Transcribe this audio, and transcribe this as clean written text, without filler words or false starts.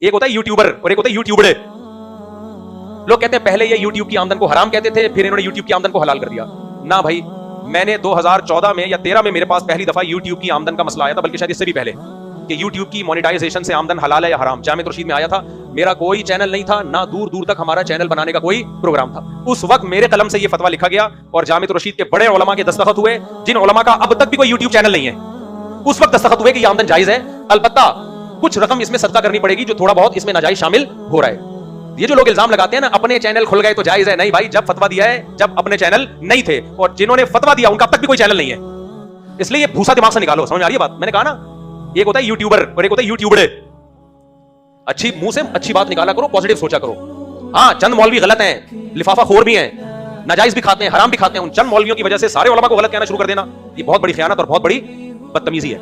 ایک ہوتا ہے یوٹیوبر اور ایک ہوتا ہے یوٹیوبڑے. لوگ کہتے ہیں پہلے یہ یوٹیوب کی آمدن کو حرام کہتے تھے, پھر انہوں نے یوٹیوب کی آمدن کو حلال کر دیا. نہ بھائی, میں نے 2014 میں یا 13 میں میرے پاس پہلی دفعہ یوٹیوب کی آمدن کا مسئلہ آیا تھا, بلکہ شاید اس سے بھی پہلے, کہ یوٹیوب کی مونیٹائزیشن سے آمدن حلال ہے یا حرام. جامع رشید میں آیا تھا, میرا کوئی چینل نہیں تھا, نہ دور دور تک ہمارا چینل بنانے کا کوئی پروگرام تھا. اس وقت میرے قلم سے یہ فتویٰ لکھا گیا اور جامع رشید کے بڑے علماء کے دستخط ہوئے, جن علماء کا اب تک بھی کوئی یوٹیوب چینل نہیں ہے. اس وقت دستخط ہوئے کہ یہ آمدن جائز ہے, البتہ کچھ رقم اس میں صدقہ کرنی پڑے گی جو تھوڑا بہت اس میں ناجائز شامل ہو رہا ہے. یہ جو لوگ الزام لگاتے ہیں نا اپنے چینل کھل گئے تو جائز ہے, نہیں بھائی, جب فتویٰ دیا ہے جب اپنے چینل نہیں تھے, اور جنہوں نے فتویٰ دیا ان کا اب تک بھی کوئی چینل نہیں ہے. اس لیے یہ بھوسا دماغ سے نکالو. سمجھ آ رہی ہے بات؟ میں نے کہا نا, ایک ہوتا ہے یوٹیوبر اور ایک ہوتا ہے یوٹیوبڑے. اچھی منہ سے اچھی بات نکالا کرو, پازیٹیو سوچا کرو. ہاں, چند مولوی غلط ہیں, لفافہ خور بھی ہیں, ناجائز بھی کھاتے ہیں, حرام بھی کھاتے ہیں. ان چند مولویوں کی وجہ سے سارے علماء کو غلط کہنا شروع کر دینا, یہ بہت بڑی خیانت اور بہت بڑی بدتمیزی ہے.